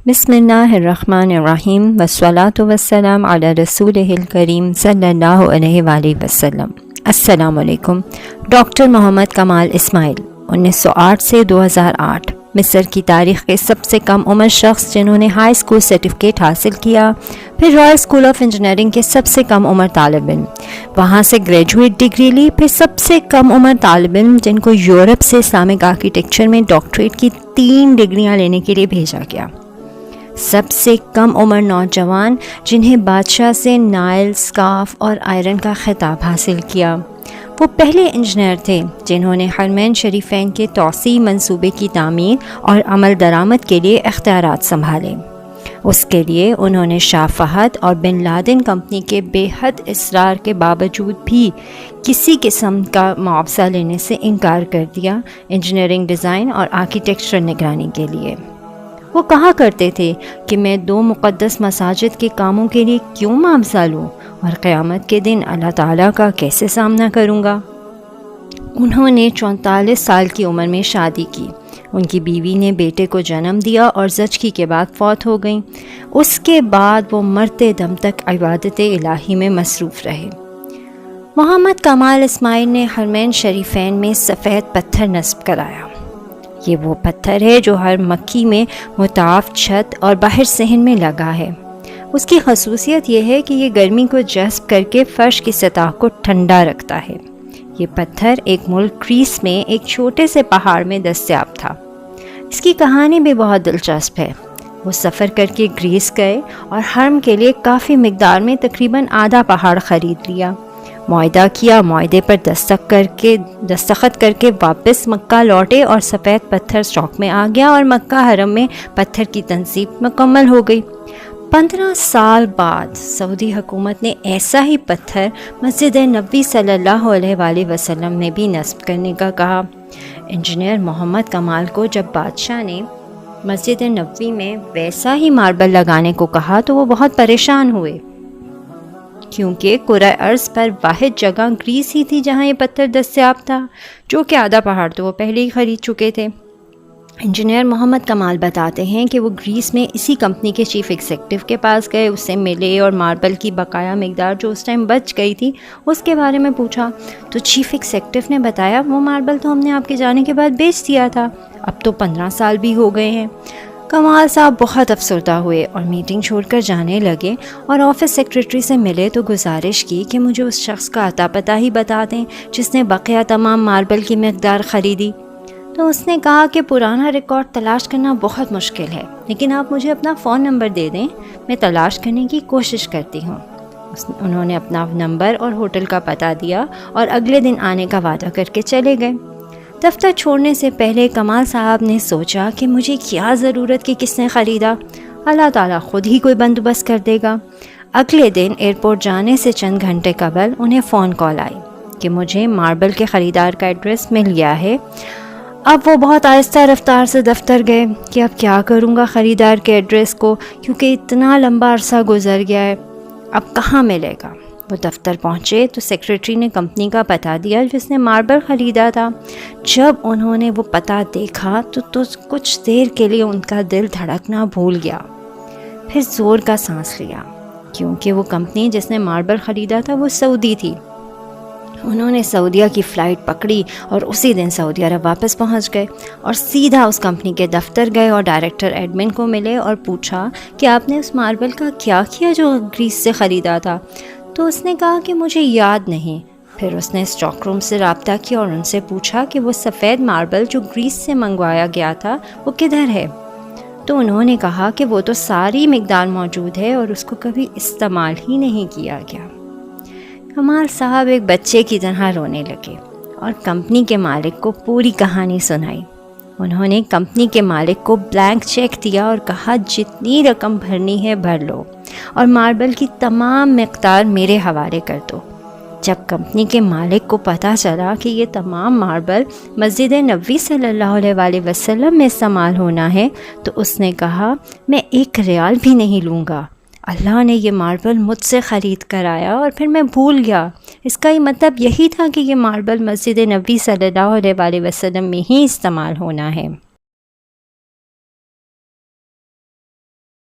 بسم اللہ الرحمن الرحیم والصلاة والسلام علی رسولہ الکریم صلی اللہ علیہ وآلہ وسلم۔ السلام علیکم۔ ڈاکٹر محمد کمال اسماعیل 1908 سے 2008 مصر کی تاریخ کے سب سے کم عمر شخص جنہوں نے ہائی اسکول سرٹیفکیٹ حاصل کیا، پھر رائل اسکول آف انجینئرنگ کے سب سے کم عمر طالب علم، وہاں سے گریجویٹ ڈگری لی، پھر سب سے کم عمر طالب علم جن کو یورپ سے اسلامک آرکیٹیکچر میں ڈاکٹریٹ کی 3 ڈگریاں لینے کے لیے بھیجا گیا، سب سے کم عمر نوجوان جنہیں بادشاہ سے نائل، اسکارف اور آئرن کا خطاب حاصل کیا، وہ پہلے انجینئر تھے جنہوں نے حرمین شریفین کے توسیع منصوبے کی تعمیر اور عمل درآمد کے لیے اختیارات سنبھالے۔ اس کے لیے انہوں نے شاہ فہد اور بن لادن کمپنی کے بے حد اصرار کے باوجود بھی کسی قسم کا معاوضہ لینے سے انکار کر دیا انجینئرنگ ڈیزائن اور آرکیٹیکچر نگرانی کے لیے۔ وہ کہا کرتے تھے کہ میں 2 مقدس مساجد کے کاموں کے لیے کیوں معاوضہ لوں اور قیامت کے دن اللہ تعالیٰ کا کیسے سامنا کروں گا۔ انہوں نے 44 سال کی عمر میں شادی کی، ان کی بیوی نے بیٹے کو جنم دیا اور زچگی کے بعد فوت ہو گئیں۔ اس کے بعد وہ مرتے دم تک عبادت الہی میں مصروف رہے۔ محمد کمال اسماعیل نے حرمین شریفین میں سفید پتھر نصب کرایا۔ یہ وہ پتھر ہے جو ہر مکی میں مطاف، چھت اور باہر صحن میں لگا ہے۔ اس کی خصوصیت یہ ہے کہ یہ گرمی کو جذب کر کے فرش کی سطح کو ٹھنڈا رکھتا ہے۔ یہ پتھر ایک ملک گریس میں ایک چھوٹے سے پہاڑ میں دستیاب تھا۔ اس کی کہانی بھی بہت دلچسپ ہے۔ وہ سفر کر کے گریس گئے اور حرم کے لیے کافی مقدار میں تقریباً آدھا پہاڑ خرید لیا، معاہدہ کیا، معاہدے پر دستخط کر کے واپس مکہ لوٹے اور سفید پتھر اسٹاک میں آ گیا اور مکہ حرم میں پتھر کی تنصیب مکمل ہو گئی۔ 15 سال بعد سعودی حکومت نے ایسا ہی پتھر مسجد نبوی صلی اللہ علیہ وآلہ وسلم میں بھی نصب کرنے کا کہا۔ انجینئر محمد کمال کو جب بادشاہ نے مسجد نبوی میں ویسا ہی ماربل لگانے کو کہا تو وہ بہت پریشان ہوئے، کیونکہ کرۂ ارض پر واحد جگہ گریس ہی تھی جہاں یہ پتھر دستیاب تھا، جو کہ آدھا پہاڑ تو وہ پہلے ہی خرید چکے تھے۔ انجینئر محمد کمال بتاتے ہیں کہ وہ گریس میں اسی کمپنی کے چیف ایگزیکٹو کے پاس گئے، اس سے ملے اور ماربل کی بقایا مقدار جو اس ٹائم بچ گئی تھی اس کے بارے میں پوچھا، تو چیف ایگزیکٹو نے بتایا وہ ماربل تو ہم نے آپ کے جانے کے بعد بیچ دیا تھا، اب تو 15 سال بھی ہو گئے ہیں۔ کمال صاحب بہت افسردہ ہوئے اور میٹنگ چھوڑ کر جانے لگے اور آفس سیکرٹری سے ملے تو گزارش کی کہ مجھے اس شخص کا اتا پتہ ہی بتا دیں جس نے بقیہ تمام ماربل کی مقدار خریدی۔ تو اس نے کہا کہ پرانا ریکارڈ تلاش کرنا بہت مشکل ہے، لیکن آپ مجھے اپنا فون نمبر دے دیں، میں تلاش کرنے کی کوشش کرتی ہوں۔ انہوں نے اپنا نمبر اور ہوٹل کا پتہ دیا اور اگلے دن آنے کا وعدہ کر کے چلے گئے۔ دفتر چھوڑنے سے پہلے کمال صاحب نے سوچا کہ مجھے کیا ضرورت کہ کس نے خریدا، اللہ تعالیٰ خود ہی کوئی بندوبست کر دے گا۔ اگلے دن ایئرپورٹ جانے سے چند گھنٹے قبل انہیں فون کال آئی کہ مجھے ماربل کے خریدار کا ایڈریس مل گیا ہے۔ اب وہ بہت آہستہ رفتار سے دفتر گئے کہ اب کیا کروں گا خریدار کے ایڈریس کو، کیونکہ اتنا لمبا عرصہ گزر گیا ہے، اب کہاں ملے گا۔ وہ دفتر پہنچے تو سیکرٹری نے کمپنی کا پتہ دیا جس نے ماربل خریدا تھا۔ جب انہوں نے وہ پتہ دیکھا تو کچھ دیر کے لیے ان کا دل دھڑکنا بھول گیا، پھر زور کا سانس لیا، کیونکہ وہ کمپنی جس نے ماربل خریدا تھا وہ سعودی تھی۔ انہوں نے سعودیہ کی فلائٹ پکڑی اور اسی دن سعودی عرب واپس پہنچ گئے اور سیدھا اس کمپنی کے دفتر گئے اور ڈائریکٹر ایڈمن کو ملے اور پوچھا کہ آپ نے اس ماربل کا کیا کیا جو گریس سے خریدا تھا؟ تو اس نے کہا کہ مجھے یاد نہیں۔ پھر اس نے اسٹاک روم سے رابطہ کیا اور ان سے پوچھا کہ وہ سفید ماربل جو گریس سے منگوایا گیا تھا وہ کدھر ہے؟ تو انہوں نے کہا کہ وہ تو ساری مقدار موجود ہے اور اس کو کبھی استعمال ہی نہیں کیا گیا۔ کمال صاحب ایک بچے کی طرح رونے لگے اور کمپنی کے مالک کو پوری کہانی سنائی۔ انہوں نے کمپنی کے مالک کو بلینک چیک دیا اور کہا جتنی رقم بھرنی ہے بھر لو اور ماربل کی تمام مقدار میرے حوالے کر دو۔ جب کمپنی کے مالک کو پتہ چلا کہ یہ تمام ماربل مسجد نبوی صلی اللہ علیہ وآلہ وسلم میں استعمال ہونا ہے تو اس نے کہا میں 1 ریال بھی نہیں لوں گا، اللہ نے یہ ماربل مجھ سے خرید کر آیا اور پھر میں بھول گیا۔ اس کا یہ مطلب یہی تھا کہ یہ ماربل مسجد نبوی صلی اللہ علیہ وآلہ وسلم میں ہی استعمال ہونا ہے۔